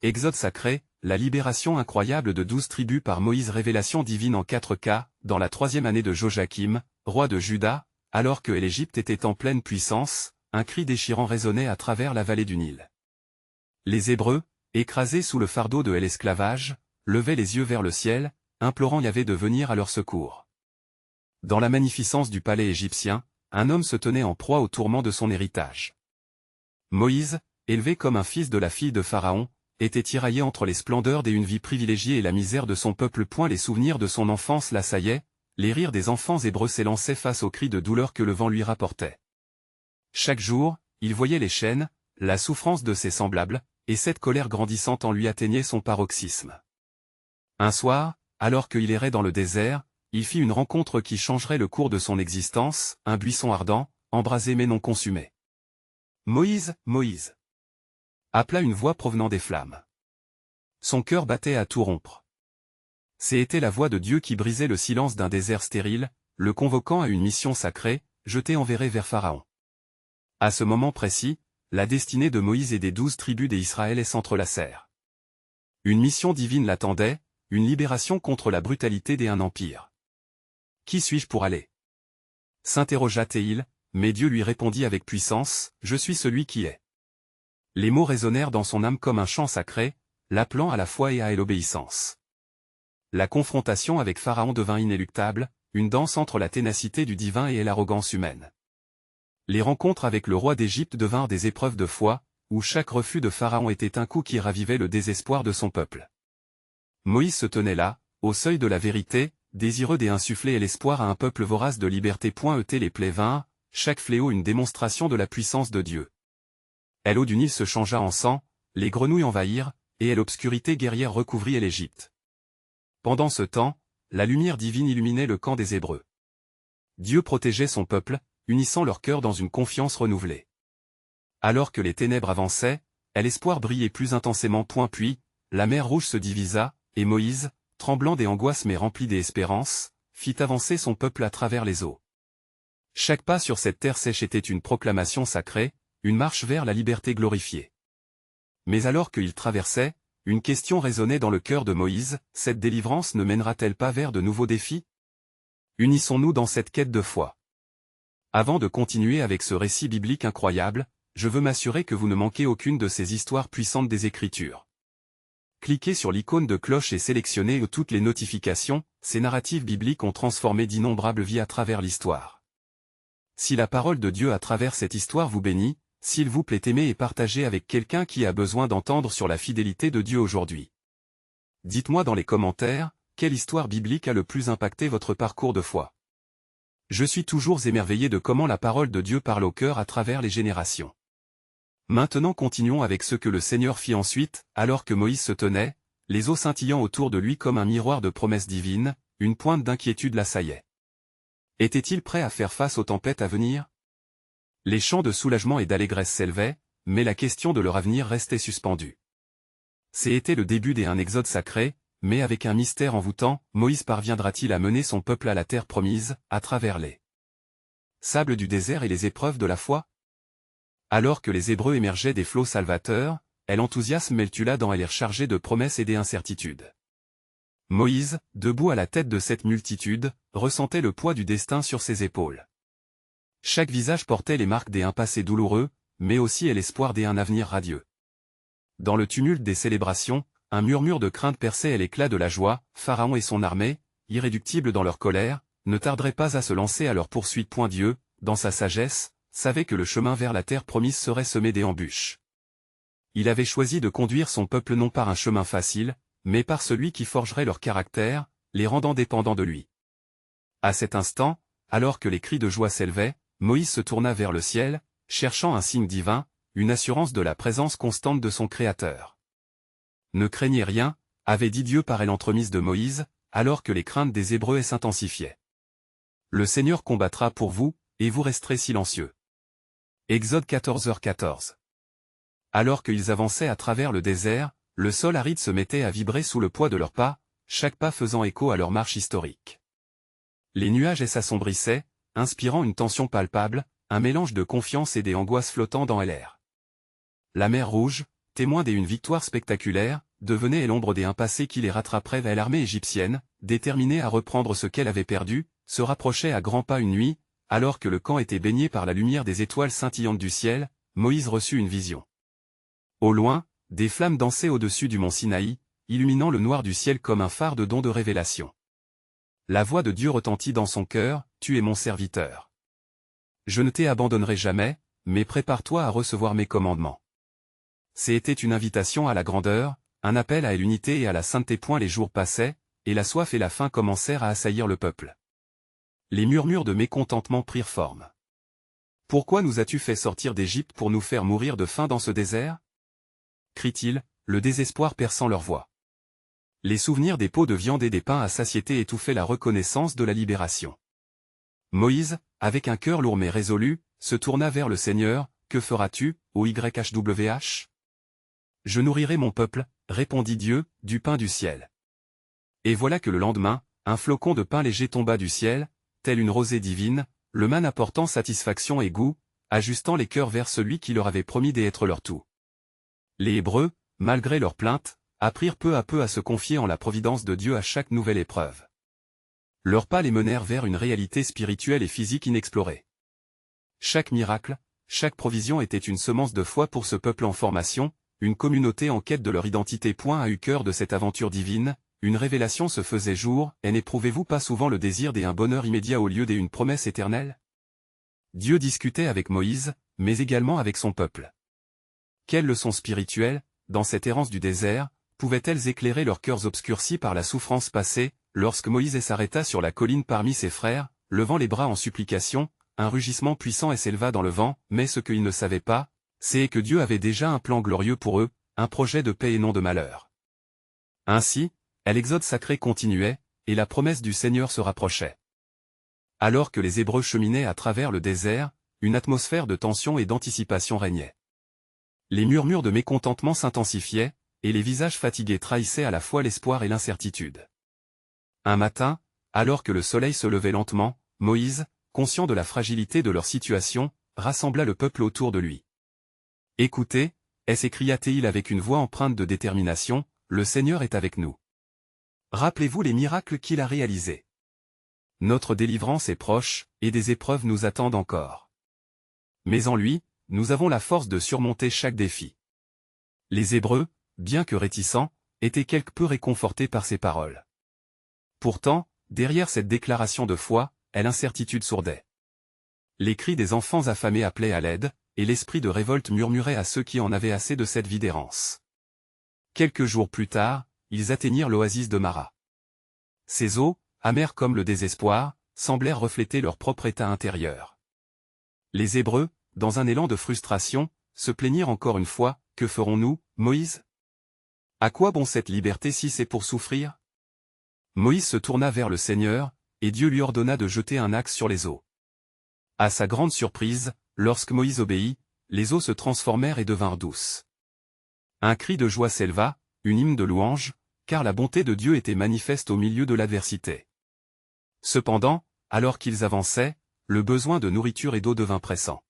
Exode sacré, la libération incroyable de 12 tribus par Moïse. Révélation divine en 4K, dans la 3e année de Joachim, roi de Juda, alors que l'Égypte était en pleine puissance, un cri déchirant résonnait à travers la vallée du Nil. Les Hébreux, écrasés sous le fardeau de l'esclavage, levaient les yeux vers le ciel, implorant Yahvé de venir à leur secours. Dans la magnificence du palais égyptien, un homme se tenait en proie au tourment de son héritage. Moïse, élevé comme un fils de la fille de Pharaon, était tiraillé entre les splendeurs d'une vie privilégiée et la misère de son peuple. Les souvenirs de son enfance l'assaillaient, les rires des enfants hébreux s'élançaient face aux cris de douleur que le vent lui rapportait. Chaque jour, il voyait les chaînes, la souffrance de ses semblables, et cette colère grandissante en lui atteignait son paroxysme. Un soir, alors qu'il errait dans le désert, il fit une rencontre qui changerait le cours de son existence, un buisson ardent, embrasé mais non consumé. « Moïse, Moïse !» appela une voix provenant des flammes. Son cœur battait à tout rompre. C'était la voix de Dieu qui brisait le silence d'un désert stérile, le convoquant à une mission sacrée, jetée enverrée vers Pharaon. À ce moment précis, la destinée de Moïse et des 12 tribus d'Israël s'entrelacèrent. Une mission divine l'attendait, une libération contre la brutalité d'un empire. « Qui suis-je pour aller ?» s'interrogea Théil, mais Dieu lui répondit avec puissance, « Je suis celui qui est. » Les mots résonnèrent dans son âme comme un chant sacré, l'appelant à la foi et à l'obéissance. La confrontation avec Pharaon devint inéluctable, une danse entre la ténacité du divin et l'arrogance humaine. Les rencontres avec le roi d'Égypte devinrent des épreuves de foi, où chaque refus de Pharaon était un coup qui ravivait le désespoir de son peuple. Moïse se tenait là, au seuil de la vérité, désireux d'insuffler l'espoir à un peuple vorace de liberté. Les plaies vinrent, chaque fléau une démonstration de la puissance de Dieu. Et l'eau du Nil se changea en sang, les grenouilles envahirent, et l'obscurité guerrière recouvrit l'Égypte. Pendant ce temps, la lumière divine illuminait le camp des Hébreux. Dieu protégeait son peuple, unissant leur cœur dans une confiance renouvelée. Alors que les ténèbres avançaient, l'espoir brillait plus intensément. Puis, la mer Rouge se divisa, et Moïse, tremblant des angoisses mais rempli d'espérance, fit avancer son peuple à travers les eaux. Chaque pas sur cette terre sèche était une proclamation sacrée, une marche vers la liberté glorifiée. Mais alors qu'il traversait, une question résonnait dans le cœur de Moïse, cette délivrance ne mènera-t-elle pas vers de nouveaux défis? Unissons-nous dans cette quête de foi. Avant de continuer avec ce récit biblique incroyable, je veux m'assurer que vous ne manquez aucune de ces histoires puissantes des Écritures. Cliquez sur l'icône de cloche et sélectionnez toutes les notifications. Ces narratives bibliques ont transformé d'innombrables vies à travers l'histoire. Si la parole de Dieu à travers cette histoire vous bénit, s'il vous plaît aimez et partagez avec quelqu'un qui a besoin d'entendre sur la fidélité de Dieu aujourd'hui. Dites-moi dans les commentaires, quelle histoire biblique a le plus impacté votre parcours de foi. Je suis toujours émerveillé de comment la parole de Dieu parle au cœur à travers les générations. Maintenant continuons avec ce que le Seigneur fit ensuite, alors que Moïse se tenait, les eaux scintillant autour de lui comme un miroir de promesses divines, une pointe d'inquiétude l'assaillait. Était-il prêt à faire face aux tempêtes à venir? Les chants de soulagement et d'allégresse s'élevaient, mais la question de leur avenir restait suspendue. C'était le début d'un exode sacré, mais avec un mystère envoûtant. Moïse parviendra-t-il à mener son peuple à la terre promise, à travers les sables du désert et les épreuves de la foi? Alors que les Hébreux émergeaient des flots salvateurs, l'enthousiasme mêle dans l'air chargé de promesses et d'incertitudes. Moïse, debout à la tête de cette multitude, ressentait le poids du destin sur ses épaules. Chaque visage portait les marques d'un passé douloureux, mais aussi l'espoir d'un avenir radieux. Dans le tumulte des célébrations, un murmure de crainte perçait l'éclat de la joie. Pharaon et son armée, irréductibles dans leur colère, ne tarderaient pas à se lancer à leur poursuite. Dieu, dans sa sagesse, savait que le chemin vers la terre promise serait semé d'embûches. Il avait choisi de conduire son peuple non par un chemin facile, mais par celui qui forgerait leur caractère, les rendant dépendants de lui. À cet instant, alors que les cris de joie s'élevaient, Moïse se tourna vers le ciel, cherchant un signe divin, une assurance de la présence constante de son Créateur. « Ne craignez rien », avait dit Dieu par l'entremise de Moïse, alors que les craintes des Hébreux s'intensifiaient. « Le Seigneur combattra pour vous, et vous resterez silencieux. » Exode 14h14. Alors qu'ils avançaient à travers le désert, le sol aride se mettait à vibrer sous le poids de leurs pas, chaque pas faisant écho à leur marche historique. Les nuages s'assombrissaient, inspirant une tension palpable, un mélange de confiance et d'angoisse flottant dans l'air. La mer Rouge, témoins d'une victoire spectaculaire, devenait l'ombre d'un passé qui les rattraperait vers l'armée égyptienne, déterminée à reprendre ce qu'elle avait perdu, se rapprochait à grands pas une nuit, alors que le camp était baigné par la lumière des étoiles scintillantes du ciel, Moïse reçut une vision. Au loin, des flammes dansaient au-dessus du mont Sinaï, illuminant le noir du ciel comme un phare de don de révélation. La voix de Dieu retentit dans son cœur, « Tu es mon serviteur. Je ne t'abandonnerai jamais, mais prépare-toi à recevoir mes commandements. » C'était une invitation à la grandeur, un appel à l'unité et à la sainteté. Les jours passaient, et la soif et la faim commencèrent à assaillir le peuple. Les murmures de mécontentement prirent forme. « Pourquoi nous as-tu fait sortir d'Égypte pour nous faire mourir de faim dans ce désert ?» crient-ils, le désespoir perçant leur voix. Les souvenirs des pots de viande et des pains à satiété étouffaient la reconnaissance de la libération. Moïse, avec un cœur lourd mais résolu, se tourna vers le Seigneur. « Que feras-tu, ô YHWH ? Je nourrirai mon peuple, répondit Dieu, du pain du ciel. » Et voilà que le lendemain, un flocon de pain léger tomba du ciel, telle une rosée divine, le manne apportant satisfaction et goût, ajustant les cœurs vers celui qui leur avait promis d'être leur tout. Les Hébreux, malgré leurs plaintes, apprirent peu à peu à se confier en la providence de Dieu à chaque nouvelle épreuve. Leurs pas les menèrent vers une réalité spirituelle et physique inexplorée. Chaque miracle, chaque provision était une semence de foi pour ce peuple en formation, une communauté en quête de leur identité. A eu cœur de cette aventure divine, une révélation se faisait jour, et n'éprouvez-vous pas souvent le désir d'un bonheur immédiat au lieu d'une promesse éternelle? Dieu discutait avec Moïse, mais également avec son peuple. Quelles leçons spirituelles, dans cette errance du désert, pouvaient-elles éclairer leurs cœurs obscurcis par la souffrance passée, lorsque Moïse s'arrêta sur la colline parmi ses frères, levant les bras en supplication, un rugissement puissant s'éleva dans le vent, mais ce qu'ils ne savaient pas, c'est que Dieu avait déjà un plan glorieux pour eux, un projet de paix et non de malheur. Ainsi, l'exode sacré continuait, et la promesse du Seigneur se rapprochait. Alors que les Hébreux cheminaient à travers le désert, une atmosphère de tension et d'anticipation régnait. Les murmures de mécontentement s'intensifiaient, et les visages fatigués trahissaient à la fois l'espoir et l'incertitude. Un matin, alors que le soleil se levait lentement, Moïse, conscient de la fragilité de leur situation, rassembla le peuple autour de lui. « Écoutez, s'écria-t-il avec une voix empreinte de détermination, le Seigneur est avec nous. Rappelez-vous les miracles qu'il a réalisés. Notre délivrance est proche, et des épreuves nous attendent encore. Mais en lui, nous avons la force de surmonter chaque défi. » Les Hébreux, bien que réticents, étaient quelque peu réconfortés par ces paroles. Pourtant, derrière cette déclaration de foi, l'incertitude sourdait. Les cris des enfants affamés appelaient à l'aide, et l'esprit de révolte murmurait à ceux qui en avaient assez de cette vie d'errance. Quelques jours plus tard, ils atteignirent l'oasis de Mara. Ces eaux, amères comme le désespoir, semblèrent refléter leur propre état intérieur. Les Hébreux, dans un élan de frustration, se plaignirent encore une fois, « Que ferons-nous, Moïse? À quoi bon cette liberté si c'est pour souffrir ?» Moïse se tourna vers le Seigneur, et Dieu lui ordonna de jeter un axe sur les eaux. À sa grande surprise, lorsque Moïse obéit, les eaux se transformèrent et devinrent douces. Un cri de joie s'éleva, une hymne de louange, car la bonté de Dieu était manifeste au milieu de l'adversité. Cependant, alors qu'ils avançaient, le besoin de nourriture et d'eau devint pressant.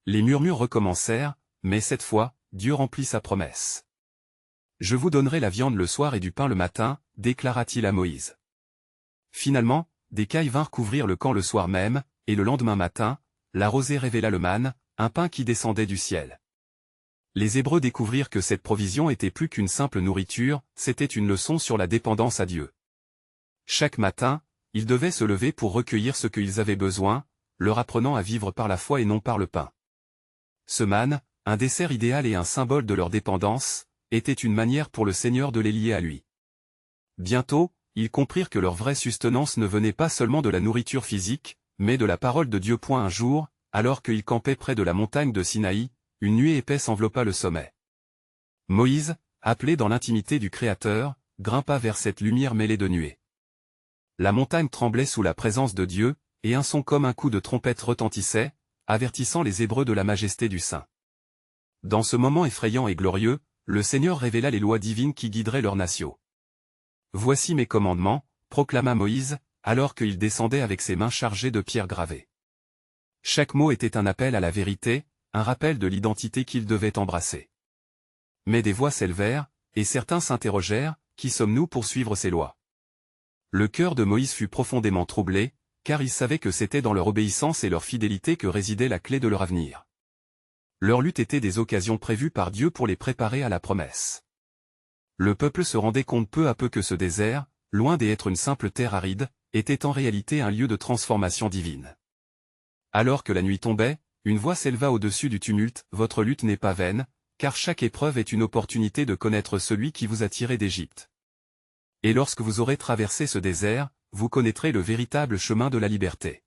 Les murmures recommencèrent, mais cette fois, Dieu remplit sa promesse. « Je vous donnerai la viande le soir et du pain le matin, déclara-t-il à Moïse. » Finalement, des cailles vinrent couvrir le camp le soir même, et le lendemain matin, la rosée révéla le manne, un pain qui descendait du ciel. Les Hébreux découvrirent que cette provision était plus qu'une simple nourriture, c'était une leçon sur la dépendance à Dieu. Chaque matin, ils devaient se lever pour recueillir ce qu'ils avaient besoin, leur apprenant à vivre par la foi et non par le pain. Ce manne, un dessert idéal et un symbole de leur dépendance, était une manière pour le Seigneur de les lier à lui. Bientôt, ils comprirent que leur vraie sustenance ne venait pas seulement de la nourriture physique, mais de la parole de Dieu. Un jour, alors qu'ils campaient près de la montagne de Sinaï, une nuée épaisse enveloppa le sommet. Moïse, appelé dans l'intimité du Créateur, grimpa vers cette lumière mêlée de nuées. La montagne tremblait sous la présence de Dieu, et un son comme un coup de trompette retentissait, avertissant les Hébreux de la majesté du Saint. Dans ce moment effrayant et glorieux, le Seigneur révéla les lois divines qui guideraient leur nation. « Voici mes commandements, proclama Moïse, alors qu'il descendait avec ses mains chargées de pierres gravées. Chaque mot était un appel à la vérité, un rappel de l'identité qu'il devait embrasser. Mais des voix s'élevèrent, et certains s'interrogèrent, qui sommes-nous pour suivre ces lois? Le cœur de Moïse fut profondément troublé, car il savait que c'était dans leur obéissance et leur fidélité que résidait la clé de leur avenir. Leur lutte était des occasions prévues par Dieu pour les préparer à la promesse. Le peuple se rendait compte peu à peu que ce désert, loin d'être une simple terre aride, était en réalité un lieu de transformation divine. Alors que la nuit tombait, une voix s'éleva au-dessus du tumulte, « Votre lutte n'est pas vaine, car chaque épreuve est une opportunité de connaître celui qui vous a tiré d'Égypte. Et lorsque vous aurez traversé ce désert, vous connaîtrez le véritable chemin de la liberté. »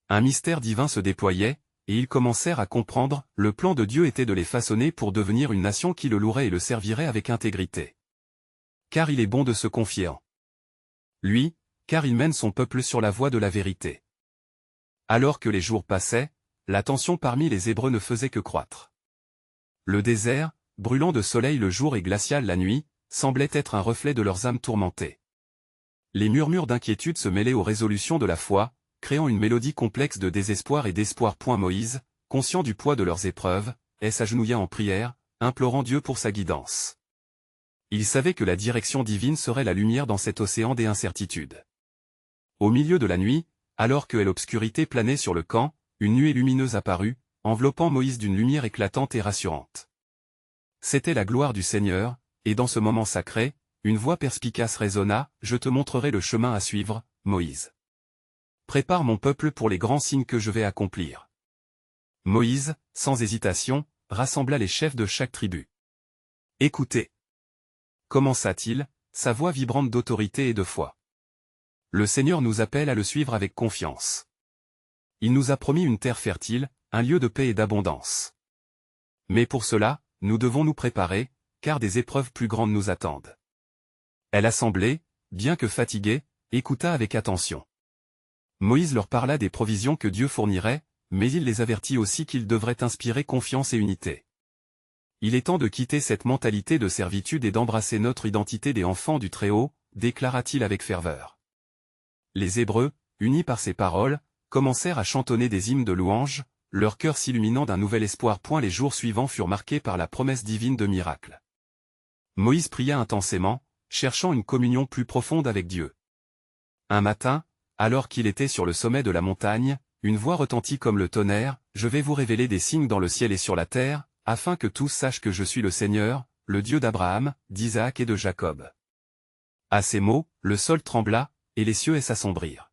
Un mystère divin se déployait, et ils commencèrent à comprendre, le plan de Dieu était de les façonner pour devenir une nation qui le louerait et le servirait avec intégrité. Car il est bon de se confier en lui, car il mène son peuple sur la voie de la vérité. Alors que les jours passaient, la tension parmi les Hébreux ne faisait que croître. Le désert, brûlant de soleil le jour et glacial la nuit, semblait être un reflet de leurs âmes tourmentées. Les murmures d'inquiétude se mêlaient aux résolutions de la foi, créant une mélodie complexe de désespoir et d'espoir. Moïse, conscient du poids de leurs épreuves, s'agenouilla en prière, implorant Dieu pour sa guidance. Il savait que la direction divine serait la lumière dans cet océan des incertitudes. Au milieu de la nuit, alors que l'obscurité planait sur le camp, une nuée lumineuse apparut, enveloppant Moïse d'une lumière éclatante et rassurante. C'était la gloire du Seigneur, et dans ce moment sacré, une voix perspicace résonna, « Je te montrerai le chemin à suivre, Moïse. Prépare mon peuple pour les grands signes que je vais accomplir. » Moïse, sans hésitation, rassembla les chefs de chaque tribu. « Écoutez. » Commença-t-il, sa voix vibrante d'autorité et de foi. « Le Seigneur nous appelle à le suivre avec confiance. Il nous a promis une terre fertile, un lieu de paix et d'abondance. Mais pour cela, nous devons nous préparer, car des épreuves plus grandes nous attendent. » L'assemblée, bien que fatiguée, écouta avec attention. Moïse leur parla des provisions que Dieu fournirait, mais il les avertit aussi qu'ils devraient inspirer confiance et unité. Il est temps de quitter cette mentalité de servitude et d'embrasser notre identité des enfants du Très-Haut, déclara-t-il avec ferveur. Les Hébreux, unis par ces paroles, commencèrent à chantonner des hymnes de louange, leur cœur s'illuminant d'un nouvel espoir. Les jours suivants furent marqués par la promesse divine de miracles. Moïse pria intensément, cherchant une communion plus profonde avec Dieu. Un matin, alors qu'il était sur le sommet de la montagne, une voix retentit comme le tonnerre, « Je vais vous révéler des signes dans le ciel et sur la terre, afin que tous sachent que je suis le Seigneur, le Dieu d'Abraham, d'Isaac et de Jacob. » À ces mots, le sol trembla, et les cieux s'assombrirent.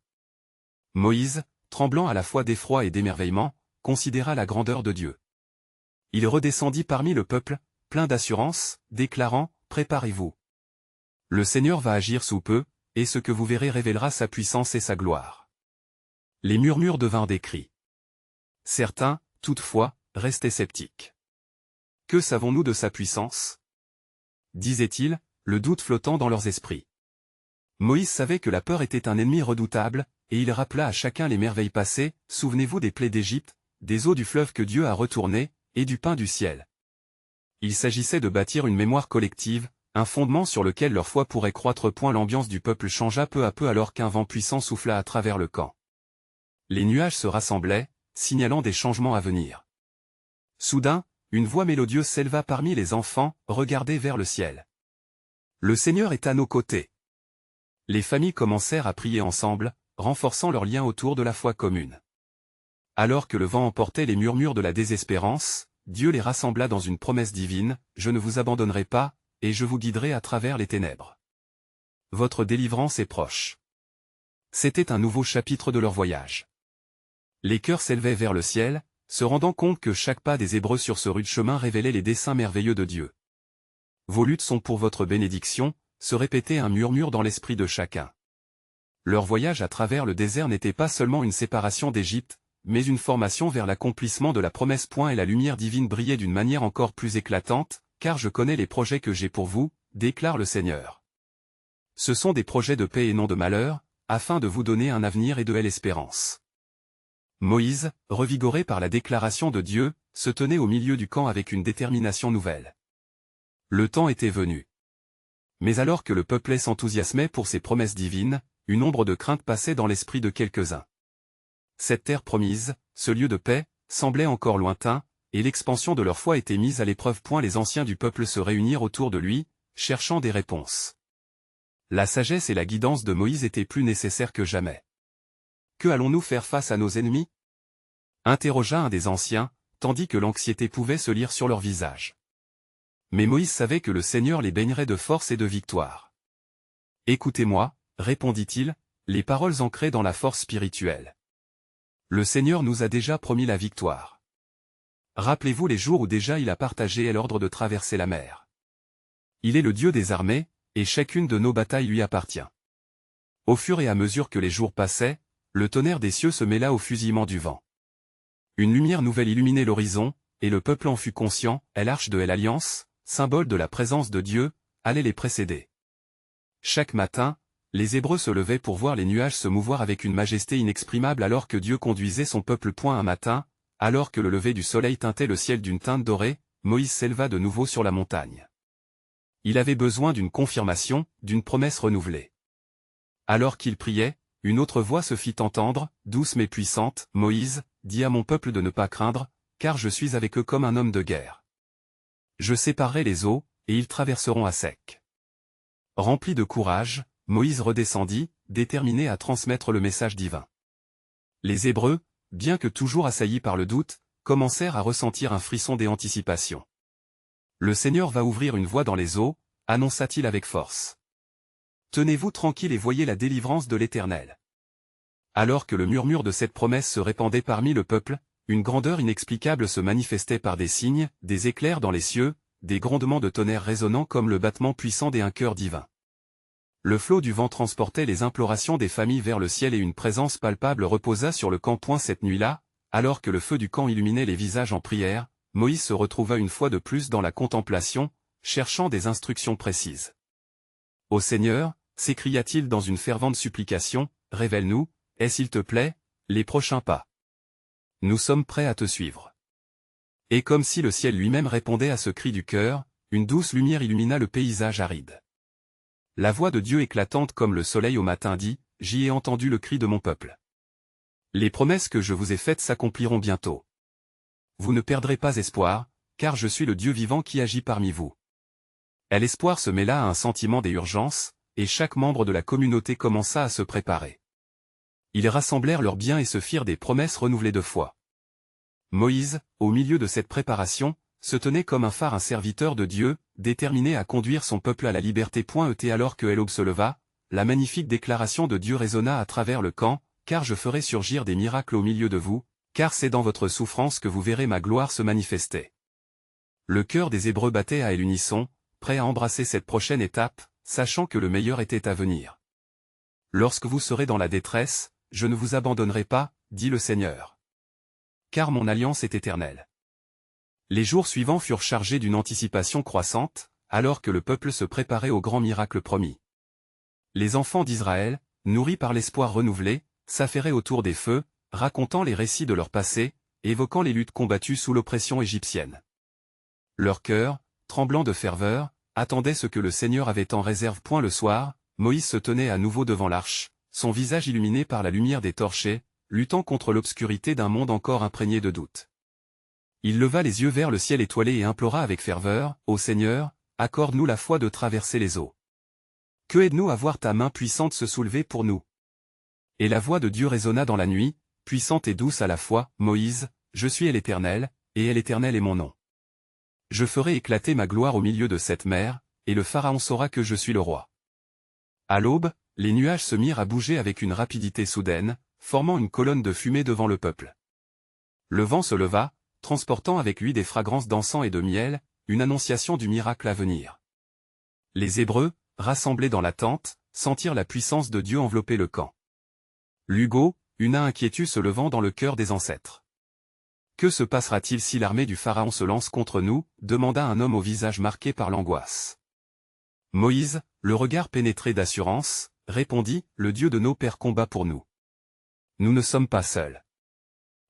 Moïse, tremblant à la fois d'effroi et d'émerveillement, considéra la grandeur de Dieu. Il redescendit parmi le peuple, plein d'assurance, déclarant, « Préparez-vous. Le Seigneur va agir sous peu, et ce que vous verrez révélera sa puissance et sa gloire. » Les murmures devinrent des cris. Certains, toutefois, restaient sceptiques. « Que savons-nous de sa puissance ?» disaient-ils, le doute flottant dans leurs esprits. Moïse savait que la peur était un ennemi redoutable, et il rappela à chacun les merveilles passées, « Souvenez-vous des plaies d'Égypte, des eaux du fleuve que Dieu a retournées, et du pain du ciel. » Il s'agissait de bâtir une mémoire collective, un fondement sur lequel leur foi pourrait croître. L'ambiance du peuple changea peu à peu alors qu'un vent puissant souffla à travers le camp. Les nuages se rassemblaient, signalant des changements à venir. Soudain, une voix mélodieuse s'éleva parmi les enfants, « Regardez vers le ciel. Le Seigneur est à nos côtés. » Les familles commencèrent à prier ensemble, renforçant leurs liens autour de la foi commune. Alors que le vent emportait les murmures de la désespérance, Dieu les rassembla dans une promesse divine, « Je ne vous abandonnerai pas, et je vous guiderai à travers les ténèbres. Votre délivrance est proche. » C'était un nouveau chapitre de leur voyage. Les cœurs s'élevaient vers le ciel, se rendant compte que chaque pas des Hébreux sur ce rude chemin révélait les desseins merveilleux de Dieu. « Vos luttes sont pour votre bénédiction », se répétait un murmure dans l'esprit de chacun. Leur voyage à travers le désert n'était pas seulement une séparation d'Égypte, mais une formation vers l'accomplissement de la promesse. Et la lumière divine brillait d'une manière encore plus éclatante, « Car je connais les projets que j'ai pour vous, déclare le Seigneur. Ce sont des projets de paix et non de malheur, afin de vous donner un avenir et de l'espérance. » Moïse, revigoré par la déclaration de Dieu, se tenait au milieu du camp avec une détermination nouvelle. Le temps était venu. Mais alors que le peuple s'enthousiasmait pour ses promesses divines, une ombre de crainte passait dans l'esprit de quelques-uns. Cette terre promise, ce lieu de paix, semblait encore lointain, et l'expansion de leur foi était mise à l'épreuve. Les anciens du peuple se réunirent autour de lui, cherchant des réponses. La sagesse et la guidance de Moïse étaient plus nécessaires que jamais. Que allons-nous faire face à nos ennemis? Interrogea un des anciens, tandis que l'anxiété pouvait se lire sur leur visage. Mais Moïse savait que le Seigneur les baignerait de force et de victoire. Écoutez-moi, répondit-il, les paroles ancrées dans la force spirituelle. Le Seigneur nous a déjà promis la victoire. Rappelez-vous les jours où déjà il a partagé l'ordre de traverser la mer. Il est le Dieu des armées, et chacune de nos batailles lui appartient. Au fur et à mesure que les jours passaient, le tonnerre des cieux se mêla au fusillement du vent. Une lumière nouvelle illuminait l'horizon, et le peuple en fut conscient. L'arche de l'Alliance, symbole de la présence de Dieu, allait les précéder. Chaque matin, les Hébreux se levaient pour voir les nuages se mouvoir avec une majesté inexprimable alors que Dieu conduisait son peuple. Un matin, alors que le lever du soleil teintait le ciel d'une teinte dorée, Moïse s'éleva de nouveau sur la montagne. Il avait besoin d'une confirmation, d'une promesse renouvelée. Alors qu'il priait, une autre voix se fit entendre, douce mais puissante. Moïse, dis à mon peuple de ne pas craindre, car je suis avec eux comme un homme de guerre. Je séparerai les eaux, et ils traverseront à sec. Rempli de courage, Moïse redescendit, déterminé à transmettre le message divin. Les Hébreux, bien que toujours assaillis par le doute, commencèrent à ressentir un frisson d'anticipation. Le Seigneur va ouvrir une voie dans les eaux, annonça-t-il avec force. Tenez-vous tranquille et voyez la délivrance de l'Éternel. Alors que le murmure de cette promesse se répandait parmi le peuple, une grandeur inexplicable se manifestait par des signes, des éclairs dans les cieux, des grondements de tonnerre résonnant comme le battement puissant d'un cœur divin. Le flot du vent transportait les implorations des familles vers le ciel et une présence palpable reposa sur le camp. Cette nuit-là, alors que le feu du camp illuminait les visages en prière, Moïse se retrouva une fois de plus dans la contemplation, cherchant des instructions précises. « Ô Seigneur, s'écria-t-il dans une fervente supplication, révèle-nous, s'il te plaît, les prochains pas. Nous sommes prêts à te suivre. » Et comme si le ciel lui-même répondait à ce cri du cœur, une douce lumière illumina le paysage aride. La voix de Dieu éclatante comme le soleil au matin dit, « J'y ai entendu le cri de mon peuple. Les promesses que je vous ai faites s'accompliront bientôt. Vous ne perdrez pas espoir, car je suis le Dieu vivant qui agit parmi vous. » L'espoir se mêla à un sentiment d'urgence, et chaque membre de la communauté commença à se préparer. Ils rassemblèrent leurs biens et se firent des promesses renouvelées de foi. Moïse, au milieu de cette préparation, se tenait comme un phare, un serviteur de Dieu, déterminé à conduire son peuple à la liberté. Alors que l'aube se leva, la magnifique déclaration de Dieu résonna à travers le camp, « Car je ferai surgir des miracles au milieu de vous, car c'est dans votre souffrance que vous verrez ma gloire se manifester. » Le cœur des Hébreux battait à l'unisson, prêt à embrasser cette prochaine étape, sachant que le meilleur était à venir. « Lorsque vous serez dans la détresse, je ne vous abandonnerai pas, dit le Seigneur. Car mon alliance est éternelle. » Les jours suivants furent chargés d'une anticipation croissante, alors que le peuple se préparait au grand miracle promis. Les enfants d'Israël, nourris par l'espoir renouvelé, s'affairaient autour des feux, racontant les récits de leur passé, évoquant les luttes combattues sous l'oppression égyptienne. Leur cœur, tremblant de ferveur, attendait ce que le Seigneur avait en réserve. Le soir, Moïse se tenait à nouveau devant l'arche, son visage illuminé par la lumière des torchers, luttant contre l'obscurité d'un monde encore imprégné de doute. Il leva les yeux vers le ciel étoilé et implora avec ferveur, « Ô Seigneur, accorde-nous la foi de traverser les eaux. Que aide-nous à voir ta main puissante se soulever pour nous. » Et la voix de Dieu résonna dans la nuit, puissante et douce à la fois, « Moïse, je suis l'Éternel, et l'Éternel est mon nom. Je ferai éclater ma gloire au milieu de cette mer, et le Pharaon saura que je suis le roi. » À l'aube, les nuages se mirent à bouger avec une rapidité soudaine, formant une colonne de fumée devant le peuple. Le vent se leva, transportant avec lui des fragrances d'encens et de miel, une annonciation du miracle à venir. Les Hébreux, rassemblés dans la tente, sentirent la puissance de Dieu envelopper le camp. Lugo, une inquiétude se levant dans le cœur des ancêtres. « Que se passera-t-il si l'armée du Pharaon se lance contre nous ?» demanda un homme au visage marqué par l'angoisse. Moïse, le regard pénétré d'assurance, répondit, « Le Dieu de nos pères combat pour nous. Nous ne sommes pas seuls. »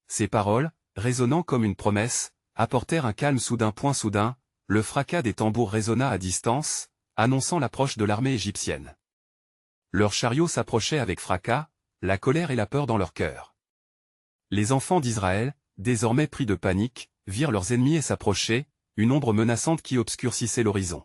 Ces paroles, résonnant comme une promesse, apportèrent un calme soudain. Soudain, le fracas des tambours résonna à distance, annonçant l'approche de l'armée égyptienne. Leurs chariots s'approchaient avec fracas, la colère et la peur dans leur cœur. Les enfants d'Israël, désormais pris de panique, virent leurs ennemis s'approcher, une ombre menaçante qui obscurcissait l'horizon.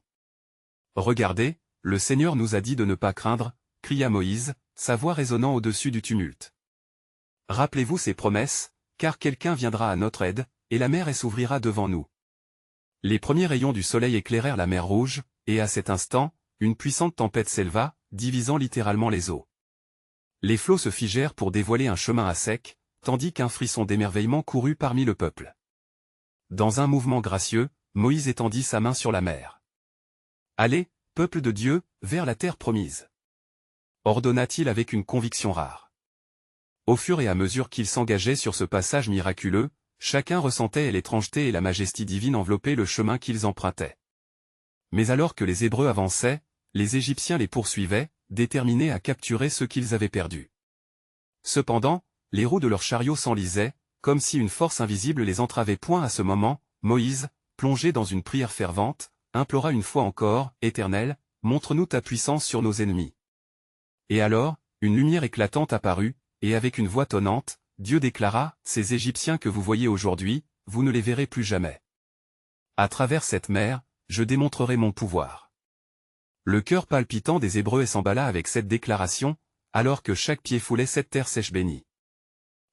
« Regardez, le Seigneur nous a dit de ne pas craindre », cria Moïse, sa voix résonnant au-dessus du tumulte. « Rappelez-vous ces promesses, car quelqu'un viendra à notre aide, et la mer s'ouvrira devant nous. » Les premiers rayons du soleil éclairèrent la mer Rouge, et à cet instant, une puissante tempête s'éleva, divisant littéralement les eaux. Les flots se figèrent pour dévoiler un chemin à sec, tandis qu'un frisson d'émerveillement courut parmi le peuple. Dans un mouvement gracieux, Moïse étendit sa main sur la mer. « Allez, peuple de Dieu, vers la terre promise !» ordonna-t-il avec une conviction rare. Au fur et à mesure qu'ils s'engageaient sur ce passage miraculeux, chacun ressentait l'étrangeté et la majesté divine envelopper le chemin qu'ils empruntaient. Mais alors que les Hébreux avançaient, les Égyptiens les poursuivaient, déterminés à capturer ceux qu'ils avaient perdus. Cependant, les roues de leurs chariots s'enlisaient, comme si une force invisible les entravait. Point à ce moment, Moïse, plongé dans une prière fervente, implora une fois encore, « Éternel, montre-nous ta puissance sur nos ennemis. » Et alors, une lumière éclatante apparut, et avec une voix tonnante, Dieu déclara, « Ces Égyptiens que vous voyez aujourd'hui, vous ne les verrez plus jamais. À travers cette mer, je démontrerai mon pouvoir. » Le cœur palpitant des Hébreux s'emballa avec cette déclaration, alors que chaque pied foulait cette terre sèche bénie.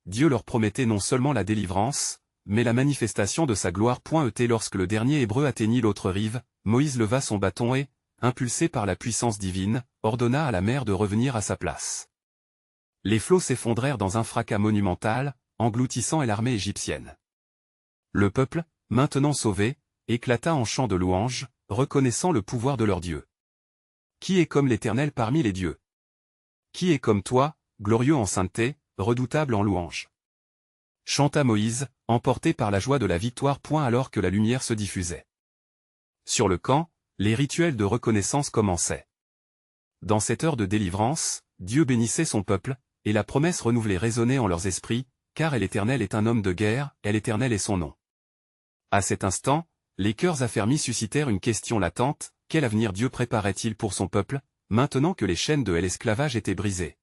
Dieu leur promettait non seulement la délivrance, mais la manifestation de sa gloire. Lorsque le dernier Hébreu atteignit l'autre rive, Moïse leva son bâton et, impulsé par la puissance divine, ordonna à la mer de revenir à sa place. Les flots s'effondrèrent dans un fracas monumental, engloutissant l'armée égyptienne. Le peuple, maintenant sauvé, éclata en chants de louange, reconnaissant le pouvoir de leur Dieu. « Qui est comme l'Éternel parmi les dieux? Qui est comme toi, glorieux en sainteté, redoutable en louange ?» chanta Moïse, emporté par la joie de la victoire. Alors que la lumière se diffusait sur le camp, les rituels de reconnaissance commençaient. Dans cette heure de délivrance, Dieu bénissait son peuple, et la promesse renouvelée résonnait en leurs esprits, car l'Éternel est un homme de guerre, l'Éternel est son nom. À cet instant, les cœurs affermis suscitèrent une question latente, quel avenir Dieu préparait-il pour son peuple, maintenant que les chaînes de l'esclavage étaient brisées?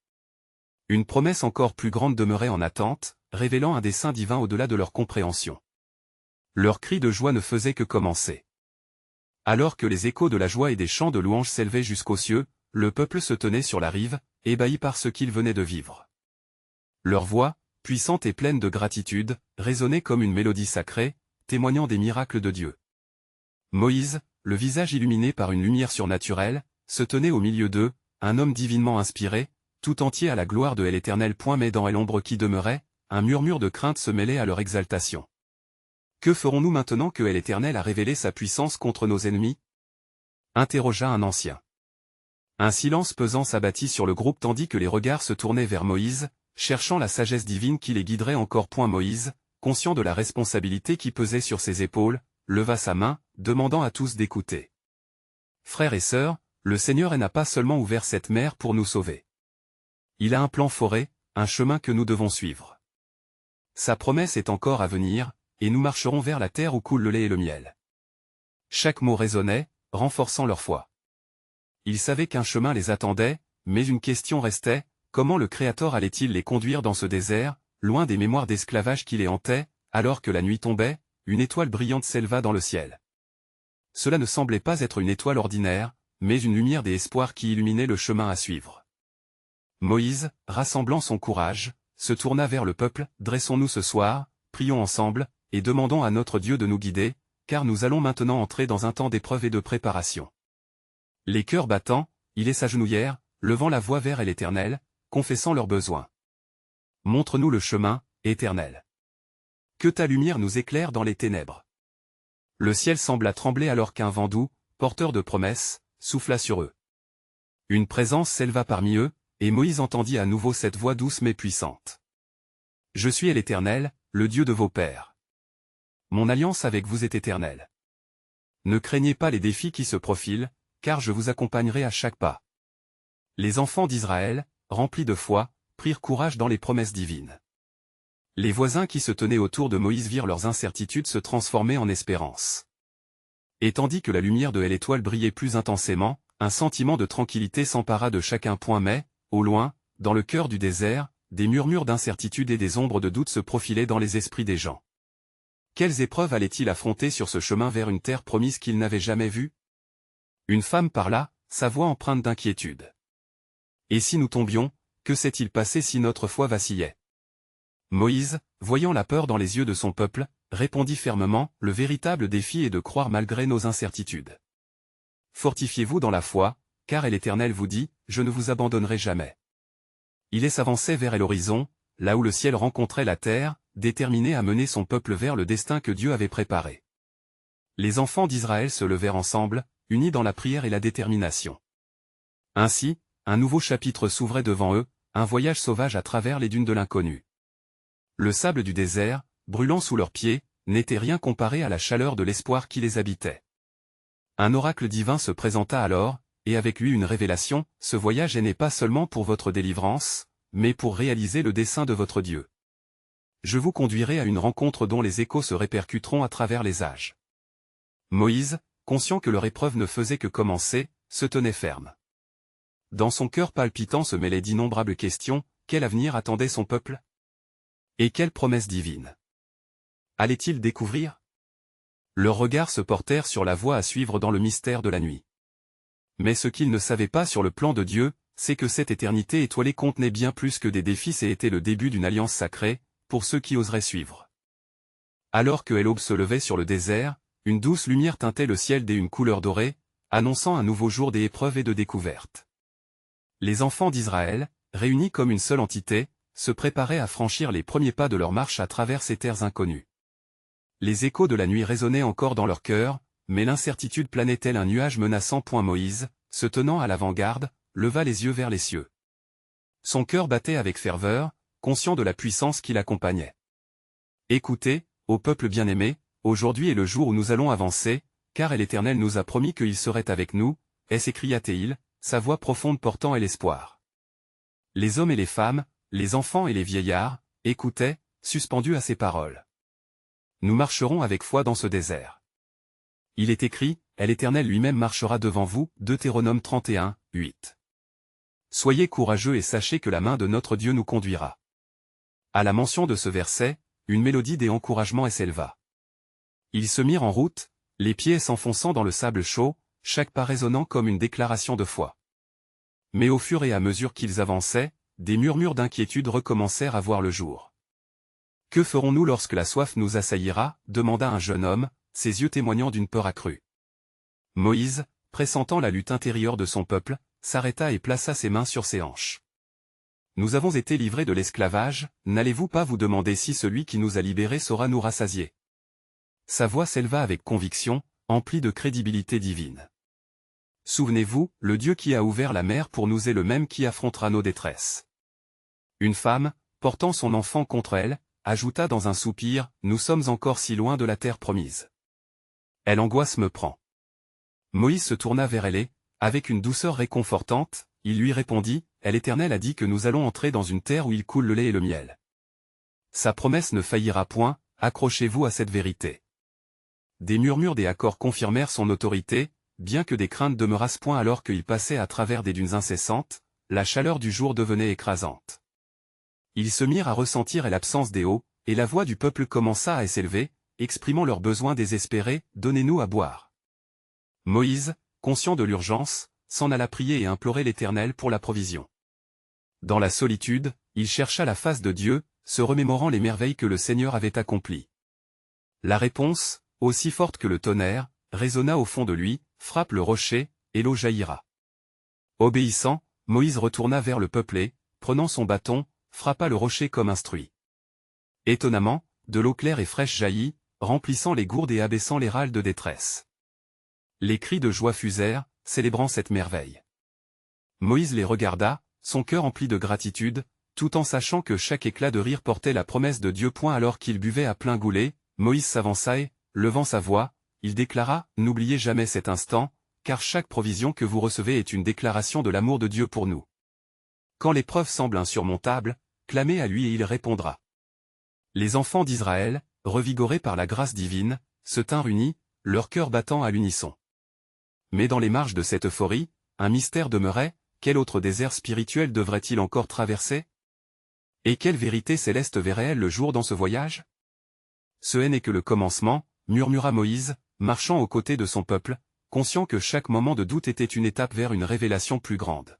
Une promesse encore plus grande demeurait en attente, révélant un dessein divin au-delà de leur compréhension. Leurs cris de joie ne faisaient que commencer. Alors que les échos de la joie et des chants de louange s'élevaient jusqu'aux cieux, le peuple se tenait sur la rive, ébahi par ce qu'il venait de vivre. Leur voix, puissante et pleine de gratitude, résonnait comme une mélodie sacrée, témoignant des miracles de Dieu. Moïse, le visage illuminé par une lumière surnaturelle, se tenait au milieu d'eux, un homme divinement inspiré, tout entier à la gloire de l'Éternel. Mais dans l'ombre qui demeurait, un murmure de crainte se mêlait à leur exaltation. Que ferons-nous maintenant que l'Éternel a révélé sa puissance contre nos ennemis? Interrogea un ancien. Un silence pesant s'abattit sur le groupe tandis que les regards se tournaient vers Moïse, cherchant la sagesse divine qui les guiderait encore. Moïse, conscient de la responsabilité qui pesait sur ses épaules, leva sa main, demandant à tous d'écouter. Frères et sœurs, le Seigneur n'a pas seulement ouvert cette mer pour nous sauver. Il a un plan foré, un chemin que nous devons suivre. Sa promesse est encore à venir, et nous marcherons vers la terre où coule le lait et le miel. Chaque mot résonnait, renforçant leur foi. Ils savaient qu'un chemin les attendait, mais une question restait, comment le Créateur allait-il les conduire dans ce désert, loin des mémoires d'esclavage qui les hantaient, alors que la nuit tombait, une étoile brillante s'éleva dans le ciel. Cela ne semblait pas être une étoile ordinaire, mais une lumière des espoirs qui illuminait le chemin à suivre. Moïse, rassemblant son courage, se tourna vers le peuple, « Dressons-nous ce soir, prions ensemble, et demandons à notre Dieu de nous guider, car nous allons maintenant entrer dans un temps d'épreuve et de préparation. » Les cœurs battant, ils s'agenouillèrent, levant la voix vers l'Éternel, confessant leurs besoins. « Montre-nous le chemin, Éternel. Que ta lumière nous éclaire dans les ténèbres. » Le ciel sembla trembler alors qu'un vent doux, porteur de promesses, souffla sur eux. Une présence s'éleva parmi eux, et Moïse entendit à nouveau cette voix douce mais puissante. « Je suis l'Éternel, le Dieu de vos pères. Mon alliance avec vous est éternelle. Ne craignez pas les défis qui se profilent, car je vous accompagnerai à chaque pas. » Les enfants d'Israël, remplis de foi, prirent courage dans les promesses divines. Les voisins qui se tenaient autour de Moïse virent leurs incertitudes se transformer en espérance. Et tandis que la lumière de l'étoile brillait plus intensément, un sentiment de tranquillité s'empara de chacun. Mais, au loin, dans le cœur du désert, des murmures d'incertitude et des ombres de doute se profilaient dans les esprits des gens. Quelles épreuves allait-il affronter sur ce chemin vers une terre promise qu'il n'avait jamais vue? Une femme parla, sa voix empreinte d'inquiétude. Et si nous tombions, que s'est-il passé si notre foi vacillait? Moïse, voyant la peur dans les yeux de son peuple, répondit fermement, le véritable défi est de croire malgré nos incertitudes. Fortifiez-vous dans la foi, car l'Éternel vous dit, je ne vous abandonnerai jamais. Il s'avançait vers l'horizon, là où le ciel rencontrait la terre, déterminé à mener son peuple vers le destin que Dieu avait préparé. Les enfants d'Israël se levèrent ensemble, unis dans la prière et la détermination. Ainsi, un nouveau chapitre s'ouvrait devant eux, un voyage sauvage à travers les dunes de l'inconnu. Le sable du désert, brûlant sous leurs pieds, n'était rien comparé à la chaleur de l'espoir qui les habitait. Un oracle divin se présenta alors, et avec lui une révélation, ce voyage n'est pas seulement pour votre délivrance, mais pour réaliser le dessein de votre Dieu. Je vous conduirai à une rencontre dont les échos se répercuteront à travers les âges. Moïse, conscient que leur épreuve ne faisait que commencer, se tenait ferme. Dans son cœur palpitant se mêlaient d'innombrables questions, quel avenir attendait son peuple? Et quelle promesse divine allait-il découvrir? Leurs regards se portèrent sur la voie à suivre dans le mystère de la nuit. Mais ce qu'ils ne savaient pas sur le plan de Dieu, c'est que cette éternité étoilée contenait bien plus que des défis et était le début d'une alliance sacrée, pour ceux qui oseraient suivre. Alors que l'aube se levait sur le désert, une douce lumière teintait le ciel d'une couleur dorée, annonçant un nouveau jour d'épreuves et de découvertes. Les enfants d'Israël, réunis comme une seule entité, se préparaient à franchir les premiers pas de leur marche à travers ces terres inconnues. Les échos de la nuit résonnaient encore dans leur cœur, mais l'incertitude planait tel un nuage menaçant. Moïse, se tenant à l'avant-garde, leva les yeux vers les cieux. Son cœur battait avec ferveur, conscient de la puissance qui l'accompagnait. Écoutez, ô peuple bien-aimé, aujourd'hui est le jour où nous allons avancer, car l'Éternel nous a promis qu'il serait avec nous, s'écria-t-il, sa voix profonde portant l'espoir. Les hommes et les femmes, les enfants et les vieillards, écoutaient, suspendus à ces paroles. Nous marcherons avec foi dans ce désert. Il est écrit, l'Éternel lui-même marchera devant vous, Deutéronome 31, 8. Soyez courageux et sachez que la main de notre Dieu nous conduira. À la mention de ce verset, une mélodie d'encouragement s'éleva. Ils se mirent en route, les pieds s'enfonçant dans le sable chaud, chaque pas résonnant comme une déclaration de foi. Mais au fur et à mesure qu'ils avançaient, des murmures d'inquiétude recommencèrent à voir le jour. « Que ferons-nous lorsque la soif nous assaillira » demanda un jeune homme, ses yeux témoignant d'une peur accrue. Moïse, pressentant la lutte intérieure de son peuple, s'arrêta et plaça ses mains sur ses hanches. « Nous avons été livrés de l'esclavage, n'allez-vous pas vous demander si celui qui nous a libérés saura nous rassasier ?» Sa voix s'éleva avec conviction, emplie de crédibilité divine. « Souvenez-vous, le Dieu qui a ouvert la mer pour nous est le même qui affrontera nos détresses. » Une femme, portant son enfant contre elle, ajouta dans un soupir, « Nous sommes encore si loin de la terre promise. » Elle angoisse me prend. Moïse se tourna vers elle et, avec une douceur réconfortante, il lui répondit, « l'Éternel a dit que nous allons entrer dans une terre où il coule le lait et le miel. Sa promesse ne faillira point, accrochez-vous à cette vérité. » Des murmures des accords confirmèrent son autorité, bien que des craintes demeurassent point alors qu'il passait à travers des dunes incessantes, la chaleur du jour devenait écrasante. Ils se mirent à ressentir l'absence des eaux, et la voix du peuple commença à s'élever, exprimant leurs besoins désespérés, « Donnez-nous à boire. » Moïse, conscient de l'urgence, s'en alla prier et implorer l'Éternel pour la provision. Dans la solitude, il chercha la face de Dieu, se remémorant les merveilles que le Seigneur avait accomplies. La réponse, aussi forte que le tonnerre, résonna au fond de lui, « Frappe le rocher, et l'eau jaillira. » Obéissant, Moïse retourna vers le peuple et, prenant son bâton, frappa le rocher comme instruit. Étonnamment, de l'eau claire et fraîche jaillit, remplissant les gourdes et abaissant les râles de détresse. Les cris de joie fusèrent, célébrant cette merveille. Moïse les regarda, son cœur empli de gratitude, tout en sachant que chaque éclat de rire portait la promesse de Dieu. Alors qu'il buvait à plein goulet, Moïse s'avança et, levant sa voix, il déclara, « N'oubliez jamais cet instant, car chaque provision que vous recevez est une déclaration de l'amour de Dieu pour nous. Quand l'épreuve semble insurmontable, clamez à lui et il répondra. » Les enfants d'Israël, revigorés par la grâce divine, se tinrent unis, leur cœur battant à l'unisson. Mais dans les marges de cette euphorie, un mystère demeurait, quel autre désert spirituel devrait-il encore traverser? Et quelle vérité céleste verrait-elle le jour dans ce voyage? Ce n'est que le commencement, murmura Moïse, marchant aux côtés de son peuple, conscient que chaque moment de doute était une étape vers une révélation plus grande.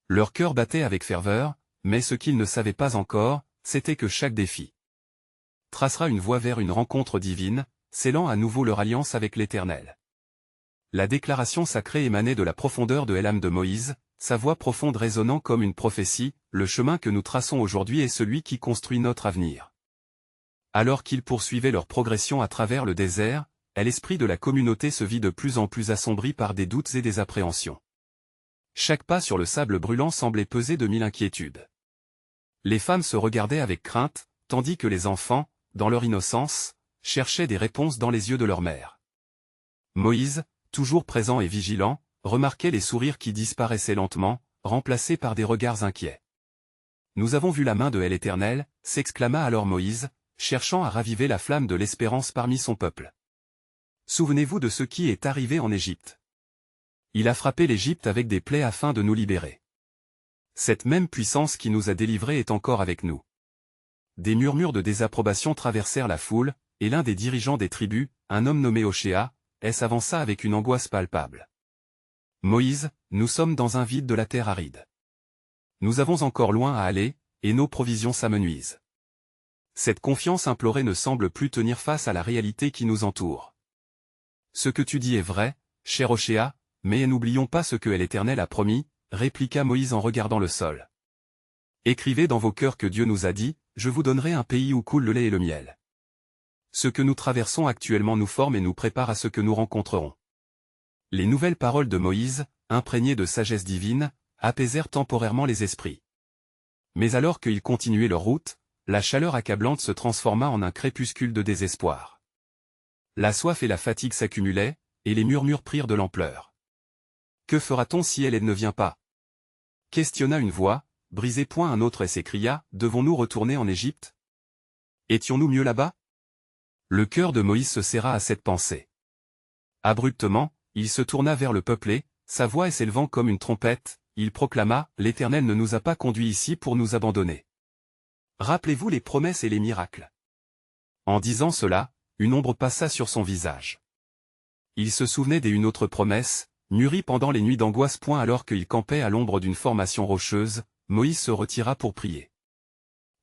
Leur cœur battait avec ferveur, mais ce qu'ils ne savaient pas encore, c'était que chaque défi tracera une voie vers une rencontre divine, scellant à nouveau leur alliance avec l'Éternel. La déclaration sacrée émanait de la profondeur de l'âme de Moïse, sa voix profonde résonnant comme une prophétie, le chemin que nous traçons aujourd'hui est celui qui construit notre avenir. Alors qu'ils poursuivaient leur progression à travers le désert, l'esprit de la communauté se vit de plus en plus assombri par des doutes et des appréhensions. Chaque pas sur le sable brûlant semblait peser de mille inquiétudes. Les femmes se regardaient avec crainte, tandis que les enfants, dans leur innocence, cherchaient des réponses dans les yeux de leur mère. Moïse, toujours présent et vigilant, remarquait les sourires qui disparaissaient lentement, remplacés par des regards inquiets. « Nous avons vu la main de l'Éternel » s'exclama alors Moïse, cherchant à raviver la flamme de l'espérance parmi son peuple. Souvenez-vous de ce qui est arrivé en Égypte. Il a frappé l'Égypte avec des plaies afin de nous libérer. Cette même puissance qui nous a délivrés est encore avec nous. Des murmures de désapprobation traversèrent la foule, et l'un des dirigeants des tribus, un homme nommé Ochéa, s'avança avec une angoisse palpable. « Moïse, nous sommes dans un vide de la terre aride. Nous avons encore loin à aller, et nos provisions s'amenuisent. Cette confiance implorée ne semble plus tenir face à la réalité qui nous entoure. Ce que tu dis est vrai, cher Ochéa, mais n'oublions pas ce que l'Éternel a promis, répliqua Moïse en regardant le sol. Écrivez dans vos cœurs que Dieu nous a dit, je vous donnerai un pays où coule le lait et le miel. Ce que nous traversons actuellement nous forme et nous prépare à ce que nous rencontrerons. Les nouvelles paroles de Moïse, imprégnées de sagesse divine, apaisèrent temporairement les esprits. Mais alors qu'ils continuaient leur route, la chaleur accablante se transforma en un crépuscule de désespoir. La soif et la fatigue s'accumulaient, et les murmures prirent de l'ampleur. Que fera-t-on si elle ne vient pas? Questionna une voix, brisez point un autre et s'écria, devons-nous retourner en Égypte? Étions-nous mieux là-bas? Le cœur de Moïse se serra à cette pensée. Abruptement, il se tourna vers le peuplé, sa voix s'élevant comme une trompette, il proclama, l'Éternel ne nous a pas conduits ici pour nous abandonner. Rappelez-vous les promesses et les miracles. En disant cela, une ombre passa sur son visage. Il se souvenait d'une autre promesse, mûrie pendant les nuits d'angoisse. Alors qu'il campait à l'ombre d'une formation rocheuse, Moïse se retira pour prier.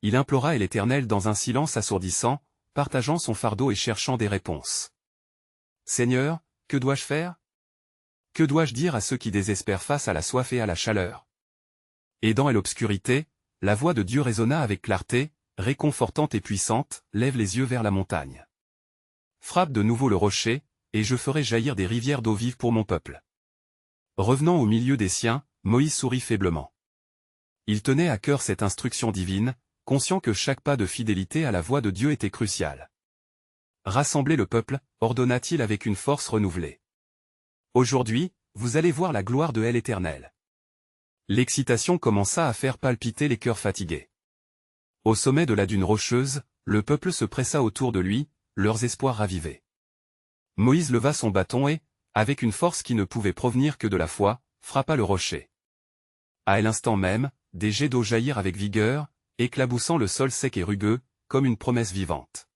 Il implora l'Éternel dans un silence assourdissant, partageant son fardeau et cherchant des réponses. Seigneur, que dois-je faire? Que dois-je dire à ceux qui désespèrent face à la soif et à la chaleur? Et dans l'obscurité, la voix de Dieu résonna avec clarté, réconfortante et puissante, lève les yeux vers la montagne. Frappe de nouveau le rocher, et je ferai jaillir des rivières d'eau vive pour mon peuple. Revenant au milieu des siens, Moïse sourit faiblement. Il tenait à cœur cette instruction divine, conscient que chaque pas de fidélité à la voix de Dieu était crucial. Rassemblez le peuple, ordonna-t-il avec une force renouvelée. Aujourd'hui, vous allez voir la gloire de l'Éternel. L'excitation commença à faire palpiter les cœurs fatigués. Au sommet de la dune rocheuse, le peuple se pressa autour de lui, leurs espoirs ravivés. Moïse leva son bâton et, avec une force qui ne pouvait provenir que de la foi, frappa le rocher. À l'instant même, des jets d'eau jaillirent avec vigueur, éclaboussant le sol sec et rugueux, comme une promesse vivante.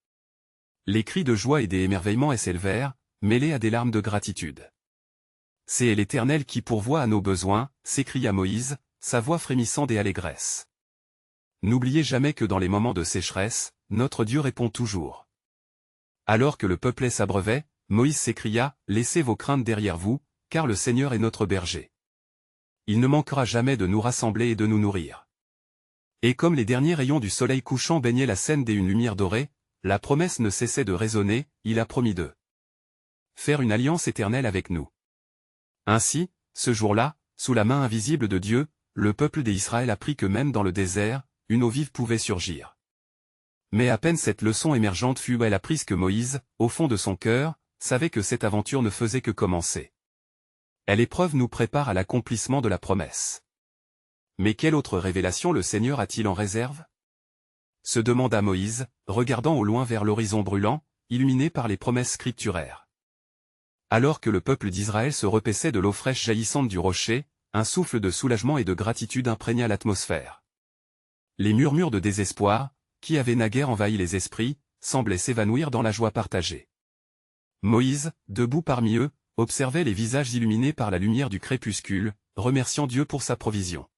Les cris de joie et des émerveillements s'élevèrent, mêlés à des larmes de gratitude. C'est l'Éternel qui pourvoit à nos besoins, s'écria Moïse, sa voix frémissant d'allégresse. N'oubliez jamais que dans les moments de sécheresse, notre Dieu répond toujours. Alors que le peuple s'abreuvait, Moïse s'écria, laissez vos craintes derrière vous, car le Seigneur est notre berger. Il ne manquera jamais de nous rassembler et de nous nourrir. Et comme les derniers rayons du soleil couchant baignaient la scène d'une lumière dorée, la promesse ne cessait de résonner, il a promis de faire une alliance éternelle avec nous. Ainsi, ce jour-là, sous la main invisible de Dieu, le peuple d'Israël apprit que même dans le désert, une eau vive pouvait surgir. Mais à peine cette leçon émergente fut-elle apprise que Moïse, au fond de son cœur, savait que cette aventure ne faisait que commencer. L'épreuve nous prépare à l'accomplissement de la promesse. Mais quelle autre révélation le Seigneur a-t-il en réserve? Se demanda Moïse, regardant au loin vers l'horizon brûlant, illuminé par les promesses scripturaires. Alors que le peuple d'Israël se repaissait de l'eau fraîche jaillissante du rocher, un souffle de soulagement et de gratitude imprégna l'atmosphère. Les murmures de désespoir, qui avaient naguère envahi les esprits, semblaient s'évanouir dans la joie partagée. Moïse, debout parmi eux, observait les visages illuminés par la lumière du crépuscule, remerciant Dieu pour sa provision.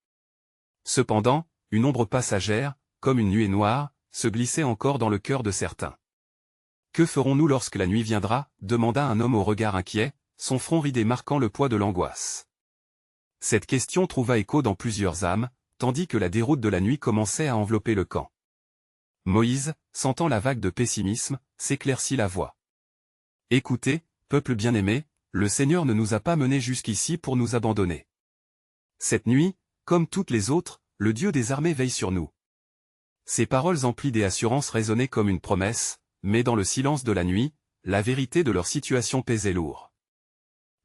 Cependant, une ombre passagère, comme une nuée noire, se glissait encore dans le cœur de certains. « Que ferons-nous lorsque la nuit viendra » demanda un homme au regard inquiet, son front ridé marquant le poids de l'angoisse. Cette question trouva écho dans plusieurs âmes, tandis que la déroute de la nuit commençait à envelopper le camp. Moïse, sentant la vague de pessimisme, s'éclaircit la voix. « Écoutez, peuple bien-aimé, le Seigneur ne nous a pas menés jusqu'ici pour nous abandonner. Cette nuit, comme toutes les autres, le Dieu des armées veille sur nous. » Ces paroles emplies d'assurance résonnaient comme une promesse, mais dans le silence de la nuit, la vérité de leur situation pesait lourd.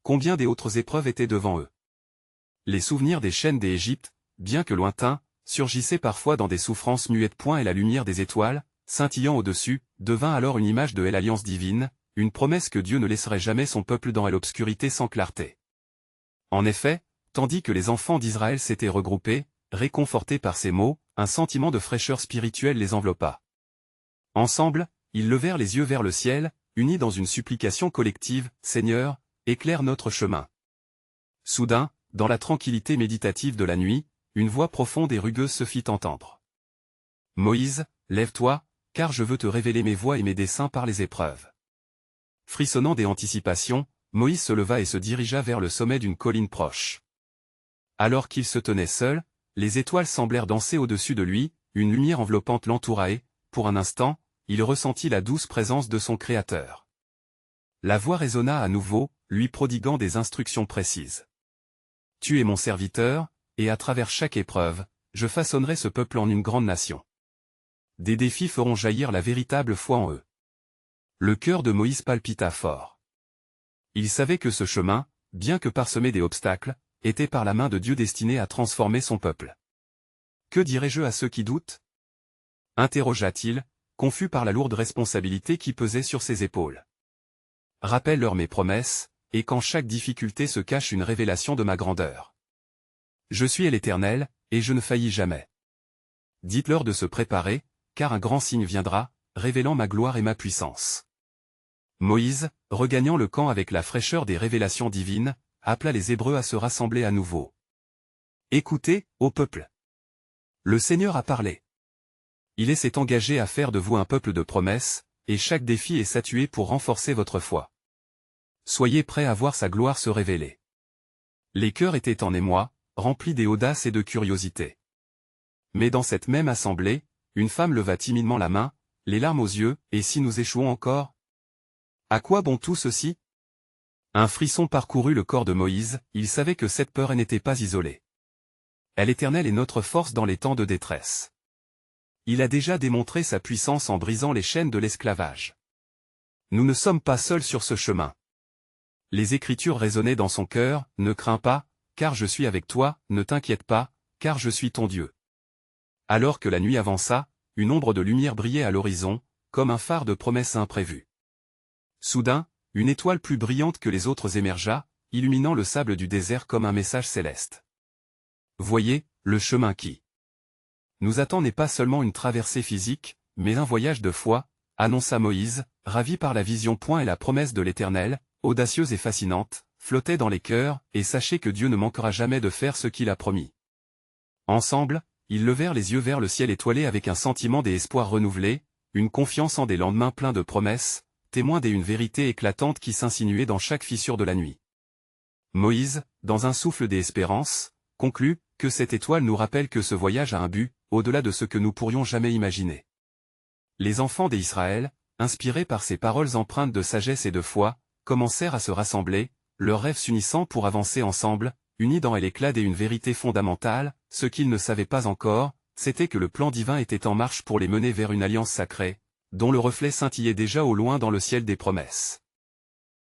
Combien d'autres épreuves étaient devant eux? Les souvenirs des chaînes d'Égypte, bien que lointains, surgissaient parfois dans des souffrances muettes. Et la lumière des étoiles, scintillant au-dessus, devint alors une image de l'alliance divine, une promesse que Dieu ne laisserait jamais son peuple dans l'obscurité sans clarté. En effet, tandis que les enfants d'Israël s'étaient regroupés, réconfortés par ces mots, un sentiment de fraîcheur spirituelle les enveloppa. Ensemble, ils levèrent les yeux vers le ciel, unis dans une supplication collective, « Seigneur, éclaire notre chemin. » Soudain, dans la tranquillité méditative de la nuit, une voix profonde et rugueuse se fit entendre. « Moïse, lève-toi, car je veux te révéler mes voies et mes desseins par les épreuves. » Frissonnant d'anticipation, Moïse se leva et se dirigea vers le sommet d'une colline proche. Alors qu'il se tenait seul, les étoiles semblèrent danser au-dessus de lui, une lumière enveloppante l'entoura et, pour un instant, il ressentit la douce présence de son Créateur. La voix résonna à nouveau, lui prodiguant des instructions précises. « Tu es mon serviteur, et à travers chaque épreuve, je façonnerai ce peuple en une grande nation. » Des défis feront jaillir la véritable foi en eux. Le cœur de Moïse palpita fort. Il savait que ce chemin, bien que parsemé d'obstacles, était par la main de Dieu destiné à transformer son peuple. « Que dirai-je à ceux qui doutent ?» interrogea-t-il, confus par la lourde responsabilité qui pesait sur ses épaules. « Rappelle-leur mes promesses, et qu'en chaque difficulté se cache une révélation de ma grandeur. Je suis l'Éternel, et je ne faillis jamais. Dites-leur de se préparer, car un grand signe viendra, révélant ma gloire et ma puissance. » Moïse, regagnant le camp avec la fraîcheur des révélations divines, appela les Hébreux à se rassembler à nouveau. « Écoutez, ô peuple. Le Seigneur a parlé. Il s'est engagé à faire de vous un peuple de promesses, et chaque défi est statué pour renforcer votre foi. Soyez prêts à voir sa gloire se révéler. » Les cœurs étaient en émoi, remplis d'audace et de curiosité. Mais dans cette même assemblée, une femme leva timidement la main, les larmes aux yeux, « Et si nous échouons encore? À quoi bon tout ceci ?» Un frisson parcourut le corps de Moïse, il savait que cette peur n'était pas isolée. L'Éternel est notre force dans les temps de détresse. Il a déjà démontré sa puissance en brisant les chaînes de l'esclavage. Nous ne sommes pas seuls sur ce chemin. Les Écritures résonnaient dans son cœur, « Ne crains pas, car je suis avec toi, ne t'inquiète pas, car je suis ton Dieu. » Alors que la nuit avança, une ombre de lumière brillait à l'horizon, comme un phare de promesses imprévues. Soudain, une étoile plus brillante que les autres émergea, illuminant le sable du désert comme un message céleste. « Voyez, le chemin qui nous attend n'est pas seulement une traversée physique, mais un voyage de foi, » annonça Moïse, ravi par la vision. Et la promesse de l'Éternel, audacieuse et fascinante, flottait dans les cœurs, et sachez que Dieu ne manquera jamais de faire ce qu'il a promis. Ensemble, ils levèrent les yeux vers le ciel étoilé avec un sentiment d'espoir renouvelé, une confiance en des lendemains pleins de promesses, témoin d'une vérité éclatante qui s'insinuait dans chaque fissure de la nuit. Moïse, dans un souffle d'espérance, conclut que cette étoile nous rappelle que ce voyage a un but, au-delà de ce que nous pourrions jamais imaginer. Les enfants d'Israël, inspirés par ces paroles empreintes de sagesse et de foi, commencèrent à se rassembler, leurs rêves s'unissant pour avancer ensemble, unis dans l'éclat d'une vérité fondamentale. Ce qu'ils ne savaient pas encore, c'était que le plan divin était en marche pour les mener vers une alliance sacrée, dont le reflet scintillait déjà au loin dans le ciel des promesses.